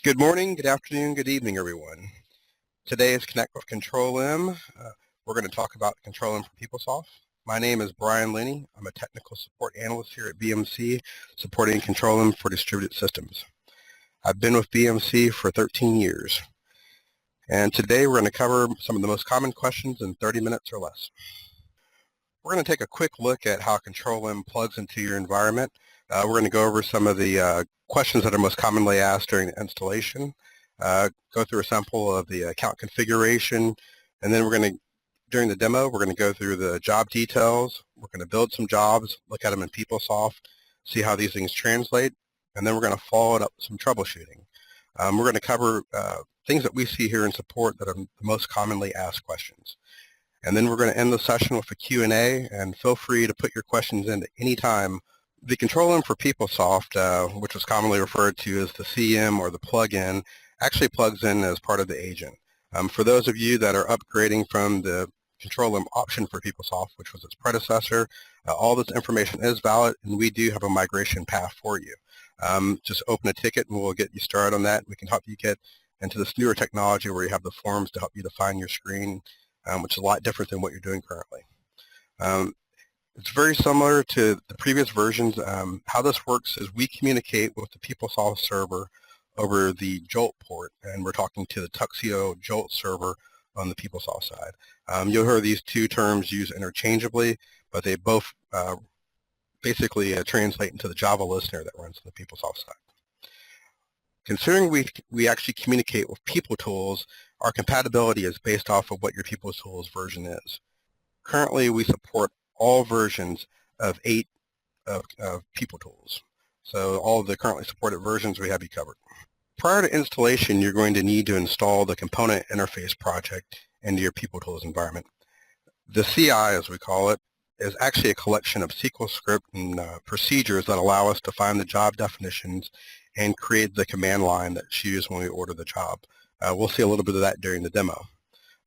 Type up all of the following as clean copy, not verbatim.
Good morning, good afternoon, good evening, everyone. Today is Connect with Control-M. We're going to talk about Control-M for Peoplesoft. My name is Brian Linney. I'm a technical support analyst here at BMC, supporting Control-M for distributed systems. I've been with BMC for 13 years. And today we're going to cover some of the most common questions in 30 minutes or less. We're going to take a quick look at how Control-M plugs into your environment. We're going to go over some of the questions that are most commonly asked during the installation, go through a sample of the account configuration, and then during the demo, we're going to go through the job details. We're going to build some jobs, look at them in Peoplesoft, see how these things translate, and then we're going to follow it up with some troubleshooting. We're going to cover things that we see here in support that are the most commonly asked questions. And then we're going to end the session with a Q&A, and feel free to put your questions in at any time. The Control-M for Peoplesoft, which was commonly referred to as the CM or the plugin, actually plugs in as part of the agent. For those of you that are upgrading from the Control-M option for Peoplesoft, which was its predecessor, all this information is valid, and we do have a migration path for you. Just open a ticket and we'll get you started on that. We can help you get into this newer technology where you have the forms to help you define your screen, which is a lot different than what you're doing currently. It's very similar to the previous versions. How this works is we communicate with the Peoplesoft server over the Jolt port, and we're talking to the Tuxedo Jolt server on the Peoplesoft side. You'll hear these two terms used interchangeably, but they both basically translate into the Java listener that runs on the Peoplesoft side. Considering we actually communicate with PeopleTools, our compatibility is based off of what your PeopleTools version is. Currently, we support all versions of 8 of PeopleTools. So all of the currently supported versions we have you covered. Prior to installation, you're going to need to install the component interface project into your PeopleTools environment. The CI, as we call it, is actually a collection of SQL script and procedures that allow us to find the job definitions and create the command line that's used when we order the job. We'll see a little bit of that during the demo.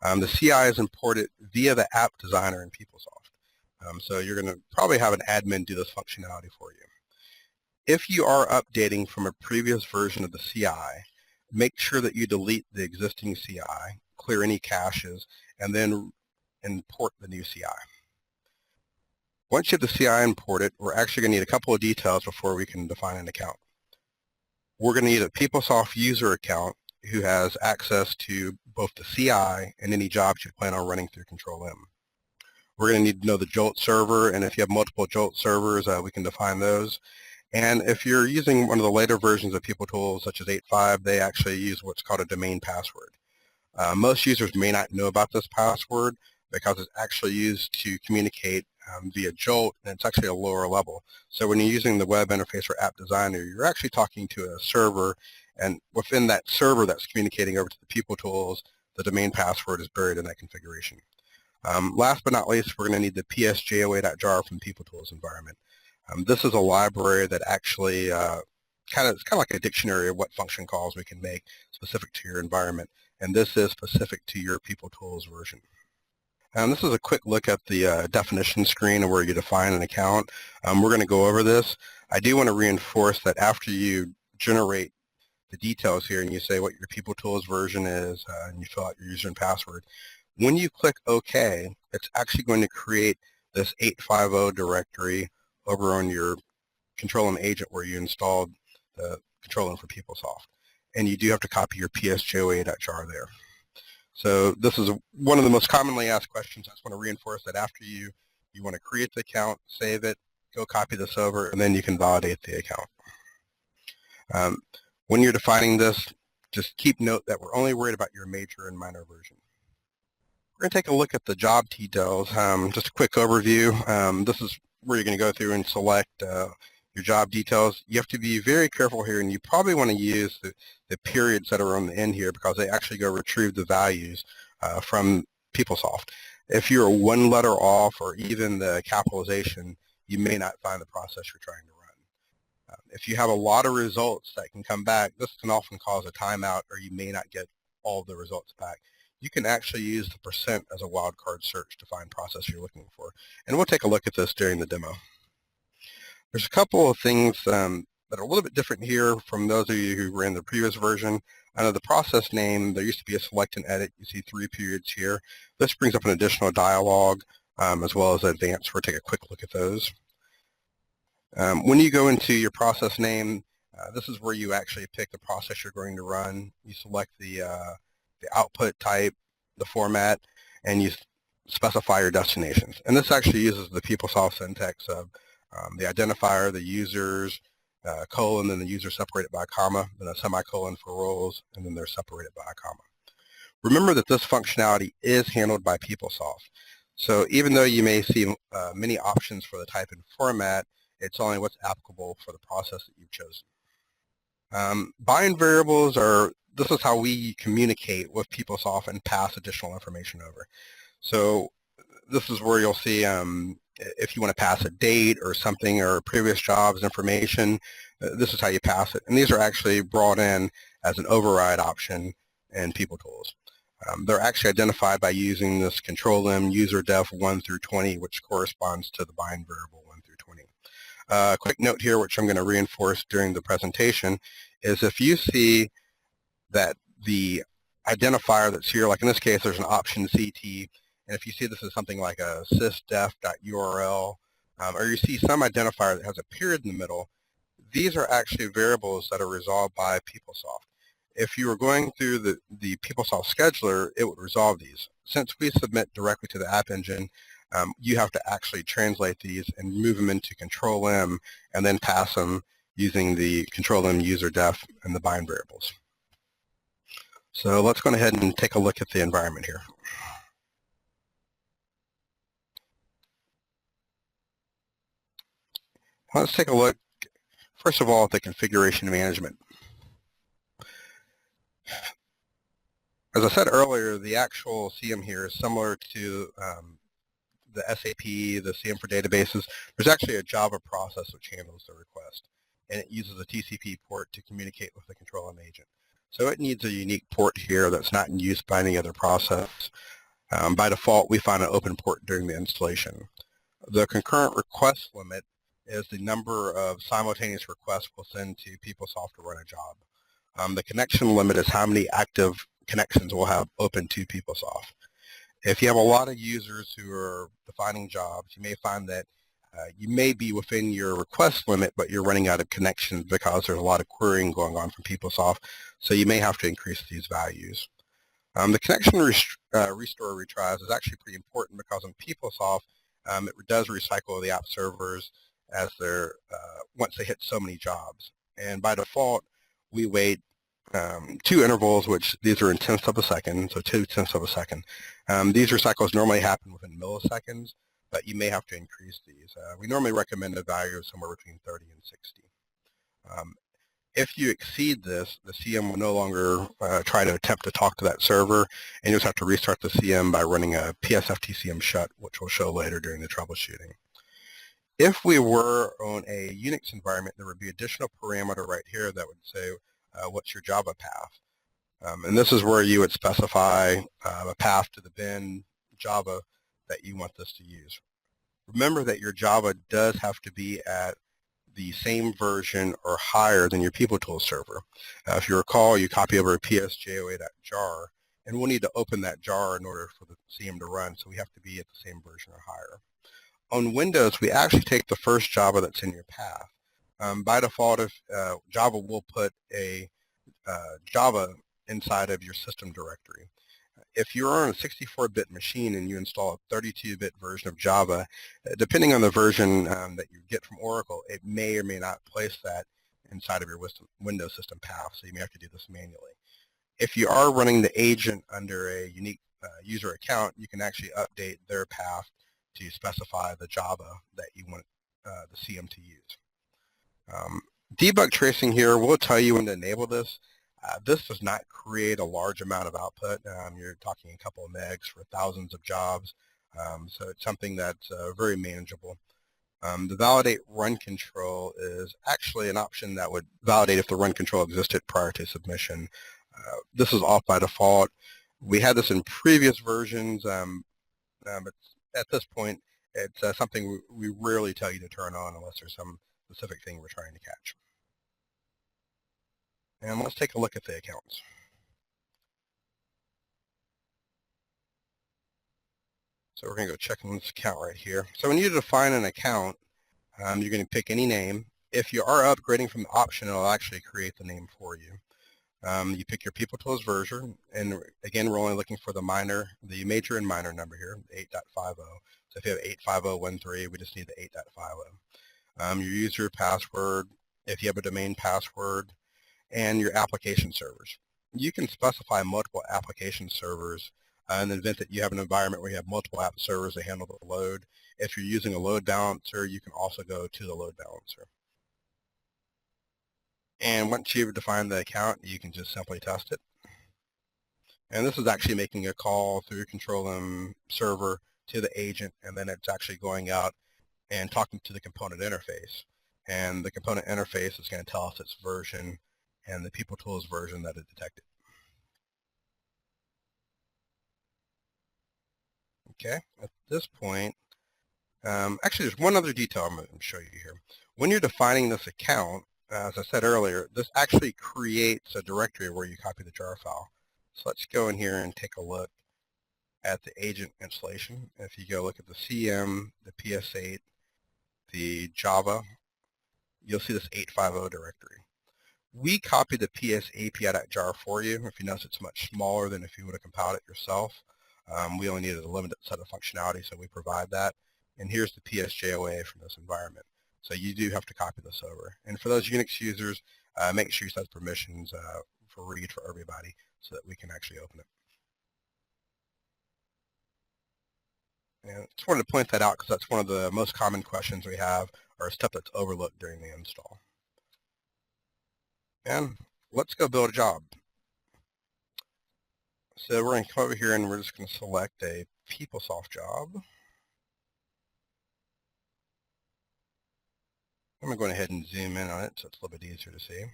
The CI is imported via the app designer in Peoplesoft. So you're going to probably have an admin do this functionality for you. If you are updating from a previous version of the CI, make sure that you delete the existing CI, clear any caches, and then import the new CI. Once you have the CI imported, we're actually going to need a couple of details before we can define an account. We're going to need a Peoplesoft user account who has access to both the CI and any jobs you plan on running through Control-M. We're going to need to know the Jolt server, and if you have multiple Jolt servers, we can define those. And if you're using one of the later versions of PeopleTools, such as 8.5, they actually use what's called a domain password. Most users may not know about this password because it's actually used to communicate via Jolt, and it's actually a lower level. So when you're using the web interface or app designer, you're actually talking to a server, and within that server that's communicating over to the PeopleTools, the domain password is buried in that configuration. Last but not least, we're going to need the ps.joa.jar from PeopleTools environment. This is a library that actually it's kind of like a dictionary of what function calls we can make specific to your environment, and this is specific to your PeopleTools version. And this is a quick look at the definition screen of where you define an account. We're going to go over this. I do want to reinforce that after you generate the details here and you say what your PeopleTools version is and you fill out your user and password, when you click OK, it's actually going to create this 850 directory over on your Control-M agent where you installed the Control-M for Peoplesoft. And you do have to copy your ps.joa.jar there. So this is one of the most commonly asked questions. I just want to reinforce that after you want to create the account, save it, go copy this over, and then you can validate the account. When you're defining this, just keep note that we're only worried about your major and minor version. We're going to take a look at the job details. Just a quick overview. This is where you're going to go through and select your job details. You have to be very careful here, and you probably want to use the periods that are on the end here because they actually go retrieve the values from Peoplesoft. If you're one letter off or even the capitalization, you may not find the process you're trying to run. If you have a lot of results that can come back, this can often cause a timeout, or you may not get all of the results back. You can actually use the percent as a wildcard search to find process you're looking for. And we'll take a look at this during the demo. There's a couple of things that are a little bit different here from those of you who ran the previous version. Under the process name, there used to be a select and edit. You see 3 periods here. This brings up an additional dialog as well as advanced. We'll take a quick look at those. When you go into your process name, this is where you actually pick the process you're going to run. You select the output type, the format, and you specify your destinations. And this actually uses the Peoplesoft syntax of the identifier, the users, colon, then the user separated by a comma, then a semicolon for roles, and then they're separated by a comma. Remember that this functionality is handled by Peoplesoft. So even though you may see many options for the type and format, it's only what's applicable for the process that you've chosen. Bind variables this is how we communicate with Peoplesoft and pass additional information over. So this is where you'll see if you want to pass a date or something or previous jobs information, this is how you pass it. And these are actually brought in as an override option in PeopleTools. They're actually identified by using this control-M user def 1 through 20, which corresponds to the bind variable 1 through 20. Quick note here, which I'm going to reinforce during the presentation, is if you see that the identifier that's here, like in this case, there's an option CT, and if you see this is something like a sysdef.url, or you see some identifier that has a period in the middle, these are actually variables that are resolved by Peoplesoft. If you were going through the Peoplesoft scheduler, it would resolve these. Since we submit directly to the App Engine, you have to actually translate these and move them into Control-M and then pass them using the Control-M user def and the bind variables. So let's go ahead and take a look at the environment here. Let's take a look, first of all, at the configuration management. As I said earlier, the actual CM here is similar to the SAP, the CM for databases. There's actually a Java process which handles the request, and it uses a TCP port to communicate with the Control-M agent. So it needs a unique port here that's not in use by any other process. By default, we find an open port during the installation. The concurrent request limit is the number of simultaneous requests we'll send to Peoplesoft to run a job. The connection limit is how many active connections we'll have open to Peoplesoft. If you have a lot of users who are defining jobs, you may find that you may be within your request limit, but you're running out of connections because there's a lot of querying going on from Peoplesoft, so you may have to increase these values. The connection restore retries is actually pretty important because in Peoplesoft, it does recycle the app servers as they're once they hit so many jobs. And by default, we wait 2 intervals, which these are in tenths of a second, so 2/10 of a second. These recycles normally happen within milliseconds, but you may have to increase these. We normally recommend a value of somewhere between 30 and 60. If you exceed this, the CM will no longer try to attempt to talk to that server, and you'll just have to restart the CM by running a PSFTCM shut, which we'll show later during the troubleshooting. If we were on a Unix environment, there would be additional parameter right here that would say, what's your Java path? And this is where you would specify a path to the bin Java that you want this to use. Remember that your Java does have to be at the same version or higher than your PeopleTools server. If you recall, you copy over psjoa.jar, and we'll need to open that jar in order for the CM to run, so we have to be at the same version or higher. On Windows, we actually take the first Java that's in your path. By default, if Java will put a Java inside of your system directory. If you're on a 64-bit machine and you install a 32-bit version of Java, depending on the version that you get from Oracle, it may or may not place that inside of your Windows system path, so you may have to do this manually. If you are running the agent under a unique user account, you can actually update their path to specify the Java that you want the CM to use. Debug tracing here will tell you when to enable this. This does not create a large amount of output. You're talking a couple of megs for thousands of jobs, so it's something that's very manageable. The validate run control is actually an option that would validate if the run control existed prior to submission. This is off by default. We had this in previous versions, but at this point, it's something we rarely tell you to turn on unless there's some specific thing we're trying to catch. And let's take a look at the accounts. So we're going to go check on this account right here. So when you define an account, you're going to pick any name. If you are upgrading from the option, it'll actually create the name for you. You pick your Peoplesoft version, and again, we're only looking for the major and minor number here, 8.50. So if you have 85013, we just need the 8.50. Your user password, if you have a domain password, and your application servers. You can specify multiple application servers in the event that you have an environment where you have multiple app servers that handle the load. If you're using a load balancer, you can also go to the load balancer. And once you've defined the account, you can just simply test it. And this is actually making a call through your Control-M server to the agent, and then it's actually going out and talking to the component interface. And the component interface is going to tell us its version and the PeopleTools version that it detected. Okay, at this point, actually there's one other detail I'm going to show you here. When you're defining this account, as I said earlier, this actually creates a directory where you copy the jar file. So let's go in here and take a look at the agent installation. If you go look at the CM, the PS8, the Java, you'll see this 850 directory. We copied the PS API.jar for you. If you notice, it's much smaller than if you would have compiled it yourself. We only needed a limited set of functionality, so we provide that. And here's the PSJOA from this environment. So you do have to copy this over. And for those Unix users, make sure you set permissions for read for everybody so that we can actually open it. And I just wanted to point that out because that's one of the most common questions we have, or a step that's overlooked during the install. And let's go build a job. So we're going to come over here and we're just going to select a Peoplesoft job. I'm going to go ahead and zoom in on it so it's a little bit easier to see.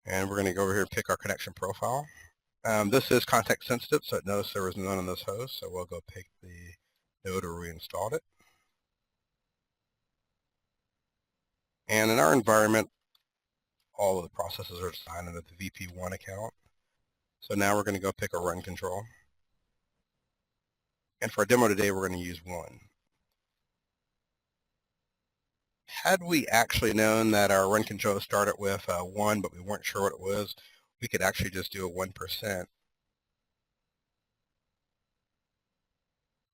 And we're going to go over here and pick our connection profile. This is context sensitive, so it knows there was none on this host, so we'll go pick the node where we installed it. And in our environment, all of the processes are assigned under the VP1 account. So now we're going to go pick a run control. And for our demo today, we're going to use 1. Had we actually known that our run control started with 1, but we weren't sure what it was, we could actually just do a 1%.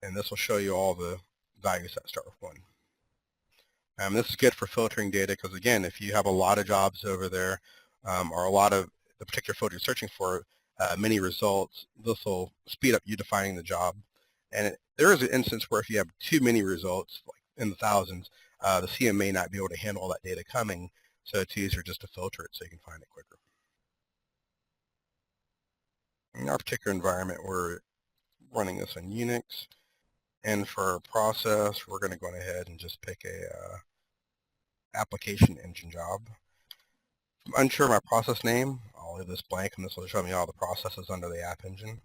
And this will show you all the values that start with 1. This is good for filtering data because, again, if you have a lot of jobs over there or a lot of the particular field you're searching for, many results, this will speed up you defining the job. And there is an instance where if you have too many results, like in the thousands, the CM may not be able to handle all that data coming, so it's easier just to filter it so you can find it quicker. In our particular environment, we're running this on Unix, and for our process, we're going to go ahead and just pick a application engine job. If I'm unsure of my process name, I'll leave this blank, and this will show me all the processes under the app engine.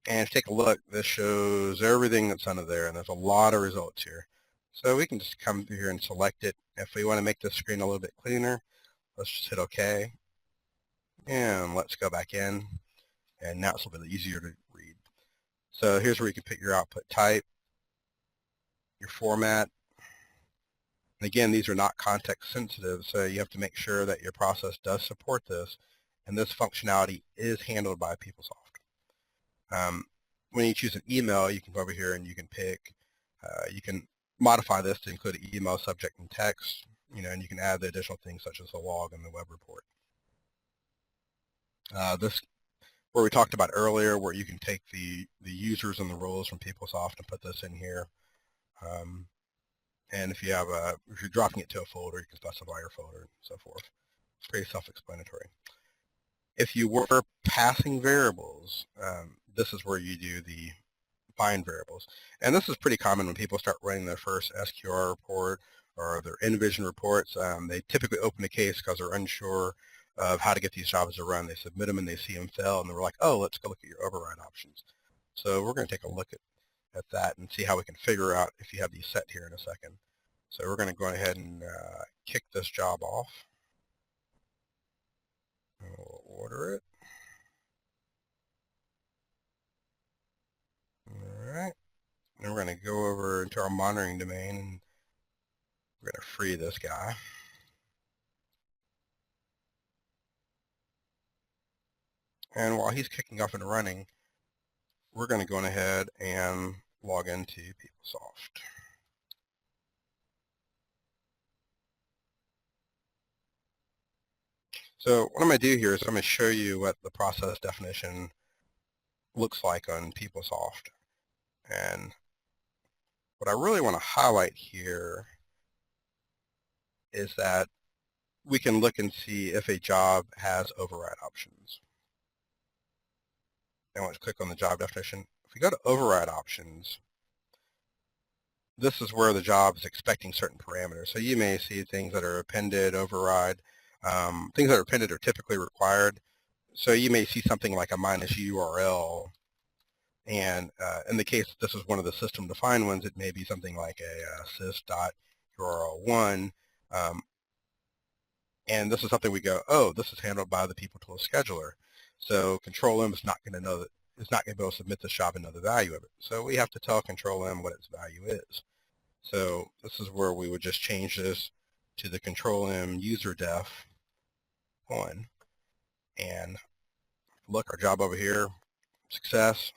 And if you take a look, this shows everything that's under there, and there's a lot of results here. So we can just come through here and select it. If we want to make this screen a little bit cleaner, let's just hit OK. And let's go back in. And now it's a little bit easier to read. So here's where you can pick your output type, your format. And again, these are not context sensitive, so you have to make sure that your process does support this. And this functionality is handled by Peoplesoft. When you choose an email, you can go over here and you can pick, you can modify this to include an email subject and text, and you can add the additional things such as the log and the web report. This, where we talked about earlier, where you can take the users and the roles from Peoplesoft and put this in here. And if you're dropping it to a folder, you can specify your folder and so forth. It's pretty self-explanatory. If you were passing variables, this is where you do the find variables. And this is pretty common when people start running their first SQR report or their InVision reports. They typically open a case because they're unsure of how to get these jobs to run. They submit them and they see them fail, and they're like, oh, let's go look at your override options. So we're going to take a look at that and see how we can figure out if you have these set here in a second. So we're going to go ahead and kick this job off. And we'll order it. All right. And we're going to go over into our monitoring domain, and we're going to free this guy. And while he's kicking off and running, we're going to go ahead and log into Peoplesoft. So what I'm going to do here is I'm going to show you what the process definition looks like on Peoplesoft. And what I really want to highlight here is that we can look and see if a job has override options. And let's click on the job definition. If we go to override options, this is where the job is expecting certain parameters. So you may see things that are appended, override. Things that are appended are typically required. So you may see something like a -URL. And in the case this is one of the system defined ones, it may be something like a sys.url1. And this is something we go, oh, this is handled by the Peopletools scheduler. So Control-M is not going to know that, it's not going to be able to submit this job and know the value of it. So we have to tell Control-M what its value is. So this is where we would just change this to the Control-M user def 1. And look, our job over here, success.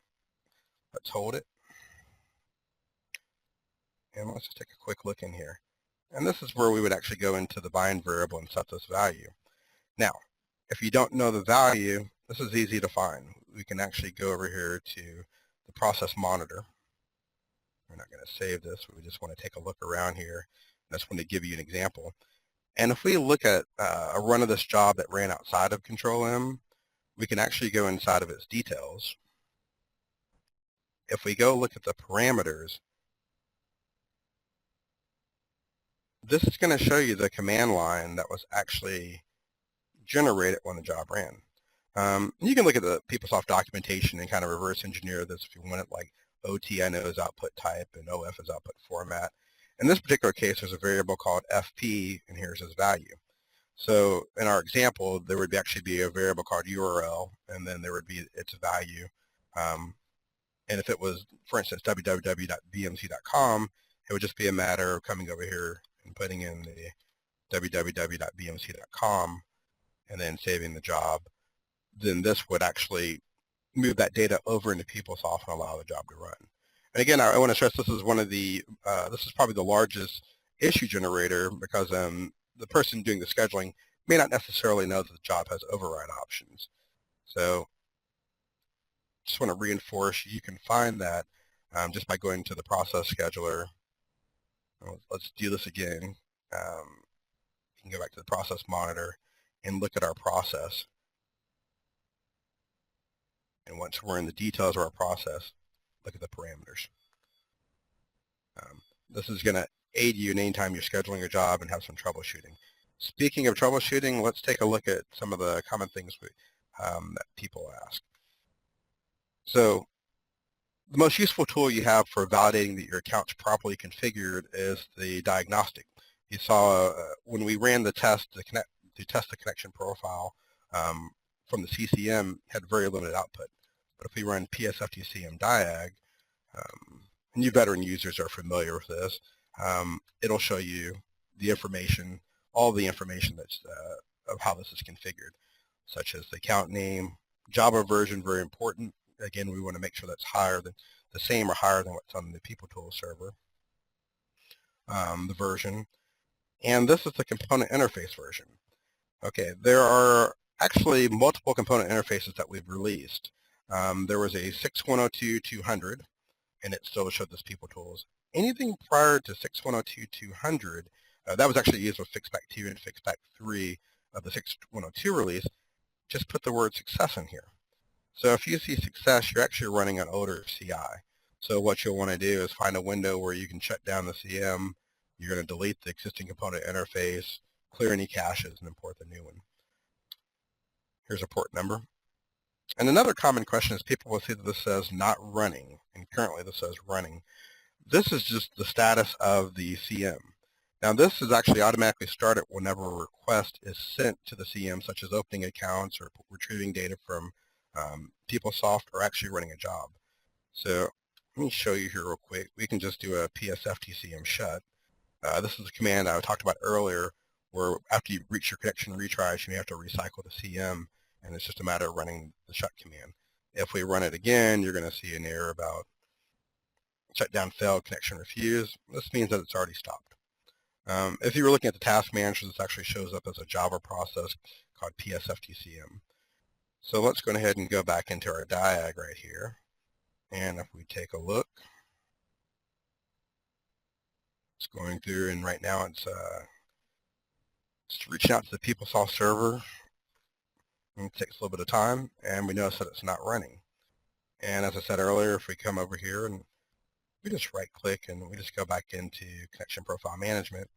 Let's hold it. And let's just take a quick look in here. And this is where we would actually go into the bind variable and set this value. Now, if you don't know the value, this is easy to find. We can actually go over here to the process monitor. We're not going to save this. We just want to take a look around here. I just want to give you an example. And if we look at a run of this job that ran outside of Control-M, we can actually go inside of its details. If we go look at the parameters, this is going to show you the command line that was actually generated when the job ran. You can look at the Peoplesoft documentation and kind of reverse engineer this if you want it, like OT I know is output type and OF is output format. In this particular case, there's a variable called FP, and here's its value. So in our example, there would actually be a variable called URL, and then there would be its value. And if it was, for instance, www.bmc.com, it would just be a matter of coming over here and putting in the www.bmc.com and then saving the job. Then this would actually move that data over into Peoplesoft and allow the job to run. And again, I want to stress this is one of the, this is probably the largest issue generator because the person doing the scheduling may not necessarily know that the job has override options. So just want to reinforce you can find that just by going to the process scheduler. Let's do this again. You can go back to the process monitor and look at our process. And once we're in the details of our process, look at the parameters. This is going to aid you in any time you're scheduling a job and have some troubleshooting. Speaking of troubleshooting, let's take a look at some of the common things that people ask. So the most useful tool you have for validating that your account's properly configured is the diagnostic. You saw when we ran the test to test the connection profile from the CCM, had very limited output. But if we run psftcm diag, and you veteran users are familiar with this, it'll show you the information, all the information that's of how this is configured, such as the account name, Java version, very important. Again, we want to make sure that's higher than the same or higher than what's on the Peopletools server, the version, and this is the component interface version. Okay, there are actually multiple component interfaces that we've released. There was a 6102200, and it still showed this Peopletools. Anything prior to 6102200, that was actually used with Fixpack 2 and Fixpack 3 of the 6102 release, just put the word success in here. So if you see success, you're actually running an older CI. So what you'll want to do is find a window where you can shut down the CM. You're going to delete the existing component interface, clear any caches, and import the new one. Here's a port number. And another common question is people will see that this says not running, and currently this says running. This is just the status of the CM. Now this is actually automatically started whenever a request is sent to the CM, such as opening accounts or retrieving data from Peoplesoft or actually running a job. So let me show you here real quick. We can just do a PSFTCM shut. This is a command I talked about earlier where after you reach your connection retries, you may have to recycle the CM, and it's just a matter of running the shut command. If we run it again, you're going to see an error about shutdown failed, connection refused. This means that it's already stopped. If you were looking at the task manager, this actually shows up as a Java process called PSFTCM. So let's go ahead and go back into our diag right here. And if we take a look, it's going through, and right now it's reaching out to the Peoplesoft server. It takes a little bit of time, and we notice that it's not running. And as I said earlier, if we come over here and we just right-click and we just go back into Connection Profile Management,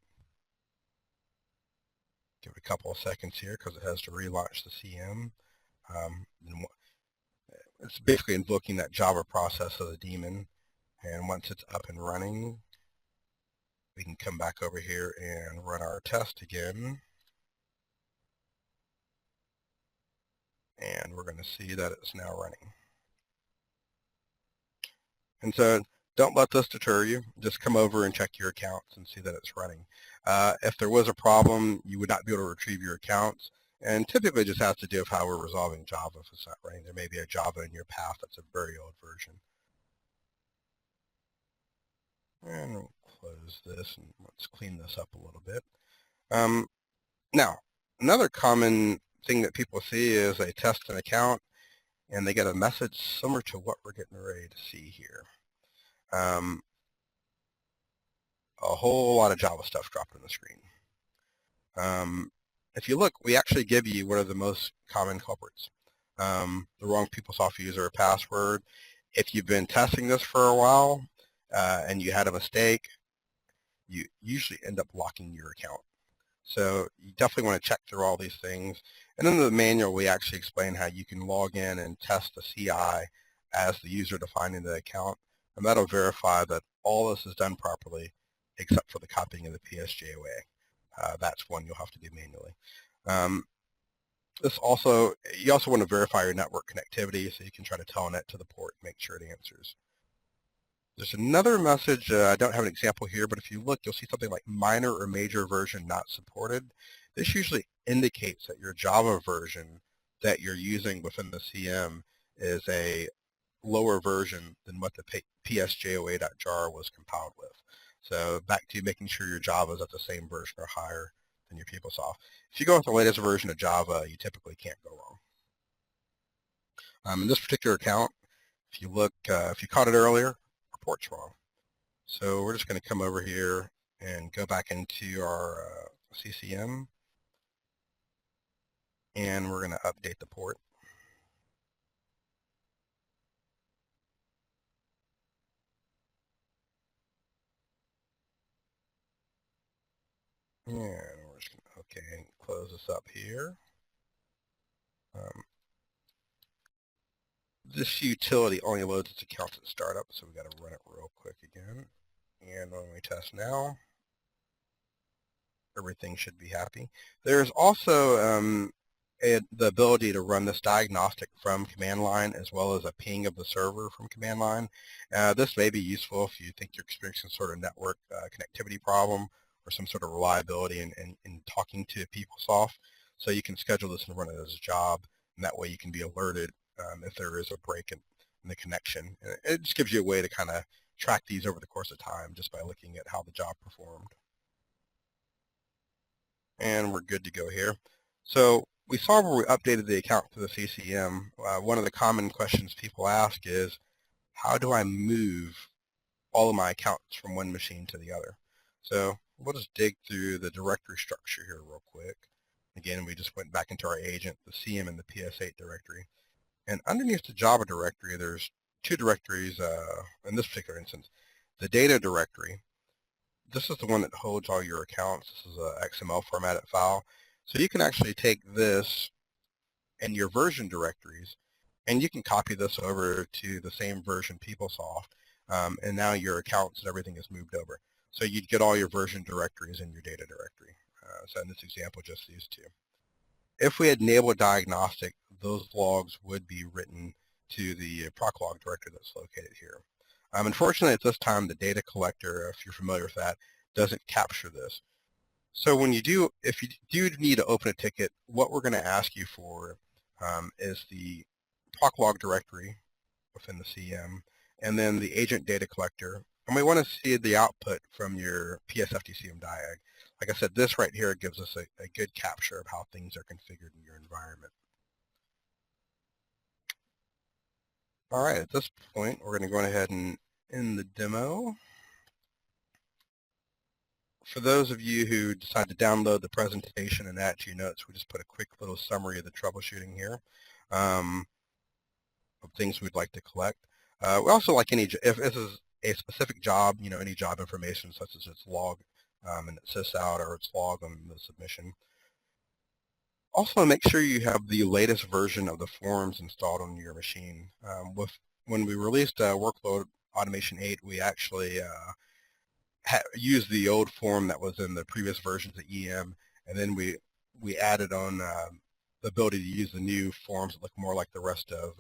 give it a couple of seconds here because it has to relaunch the CM. It's basically invoking that Java process of the daemon, and once it's up and running, we can come back over here and run our test again. And we're going to see that it's now running. And so don't let this deter you. Just come over and check your accounts and see that it's running. If there was a problem, you would not be able to retrieve your accounts. And typically it just has to do with how we're resolving Java if it's not running. There may be a Java in your path that's a very old version. And we'll close this and let's clean this up a little bit. Now, another common thing that people see is they test an account and they get a message similar to what we're getting ready to see here. A whole lot of Java stuff dropped on the screen. If you look, we actually give you what are the most common culprits. The wrong Peoplesoft user or password. If you've been testing this for a while and you had a mistake, you usually end up locking your account. So you definitely want to check through all these things. And in the manual, we actually explain how you can log in and test the CI as the user defining the account. And that'll verify that all this is done properly, except for the copying of the PSJOA. That's one you'll have to do manually. You also want to verify your network connectivity, so you can try to telnet to the port and make sure it answers. There's another message, I don't have an example here, but if you look, you'll see something like minor or major version not supported. This usually indicates that your Java version that you're using within the CM is a lower version than what the psjoa.jar was compiled with. So back to making sure your Java is at the same version or higher than your Peoplesoft. If you go with the latest version of Java, you typically can't go wrong. In this particular account, if you look, if you caught it earlier, report's wrong. So we're just going to come over here and go back into our CCM, and we're going to update the port. And we're just going to, okay, and close this up here. This utility only loads its accounts at startup, so we've got to run it real quick again. And when we test now, everything should be happy. There's also the ability to run this diagnostic from command line as well as a ping of the server from command line. This may be useful if you think you're experiencing sort of network connectivity problem or some sort of reliability in talking to Peoplesoft. So you can schedule this and run it as a job, and that way you can be alerted if there is a break in the connection. It just gives you a way to kind of track these over the course of time just by looking at how the job performed. And we're good to go here. So we saw where we updated the account to the CCM. One of the common questions people ask is, how do I move all of my accounts from one machine to the other? So we'll just dig through the directory structure here real quick. Again, we just went back into our agent, the CM and the PS8 directory. And underneath the Java directory, there's two directories in this particular instance. The data directory, this is the one that holds all your accounts. This is a XML formatted file. So you can actually take this and your version directories, and you can copy this over to the same version Peoplesoft, and now your accounts and everything is moved over. So you'd get all your version directories in your data directory. So in this example, just these two. If we had enabled diagnostic, those logs would be written to the proc log directory that's located here. Unfortunately, at this time, the data collector, if you're familiar with that, doesn't capture this. So when you do, if you do need to open a ticket, what we're going to ask you for is the proc log directory within the CM, and then the agent data collector. And we want to see the output from your PSFTCM diag. Like I said, this right here gives us a good capture of how things are configured in your environment. All right, at this point, we're going to go ahead and end the demo. For those of you who decide to download the presentation and add to your notes, we just put a quick little summary of the troubleshooting here of things we'd like to collect. We also like if this is a specific job, any job information such as its log and it sys out or its log on the submission. Also, make sure you have the latest version of the forms installed on your machine. When we released Workload Automation 8, we actually used the old form that was in the previous versions of EM, and then we added on the ability to use the new forms that look more like the rest of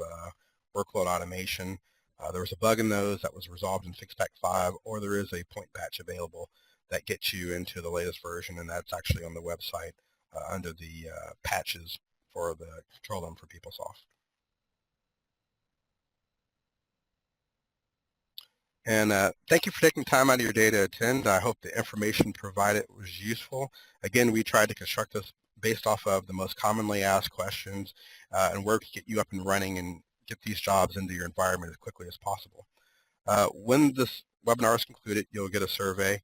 Workload Automation. There was a bug in those that was resolved in Fixpack 5, or there is a point patch available that gets you into the latest version, and that's actually on the website under the patches for the control room for Peoplesoft. And thank you for taking time out of your day to attend. I hope the information provided was useful. Again, we tried to construct this based off of the most commonly asked questions and where to get you up and running and get these jobs into your environment as quickly as possible. When this webinar is concluded, you'll get a survey.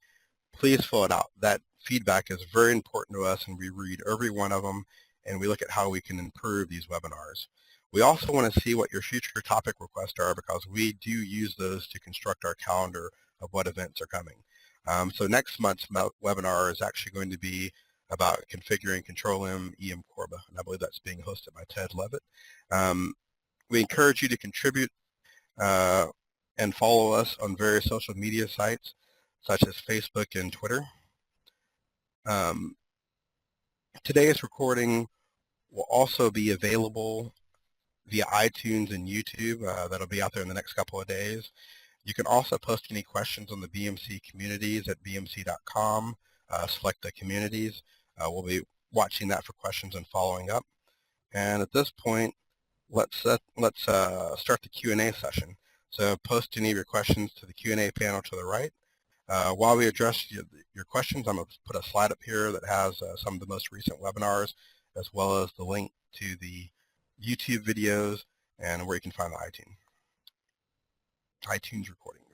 Please fill it out. That feedback is very important to us, and we read every one of them, and we look at how we can improve these webinars. We also want to see what your future topic requests are, because we do use those to construct our calendar of what events are coming. So next month's webinar is actually going to be about configuring Control-M EM Corba, and I believe that's being hosted by Ted Levitt. We encourage you to contribute and follow us on various social media sites such as Facebook and Twitter. Today's recording will also be available via iTunes and YouTube. That'll be out there in the next couple of days. You can also post any questions on the BMC communities at bmc.com. Select the communities. We'll be watching that for questions and following up. And at this point, let's start the Q&A session. So post any of your questions to the Q&A panel to the right. While we address your questions, I'm going to put a slide up here that has some of the most recent webinars, as well as the link to the YouTube videos and where you can find the iTunes recording.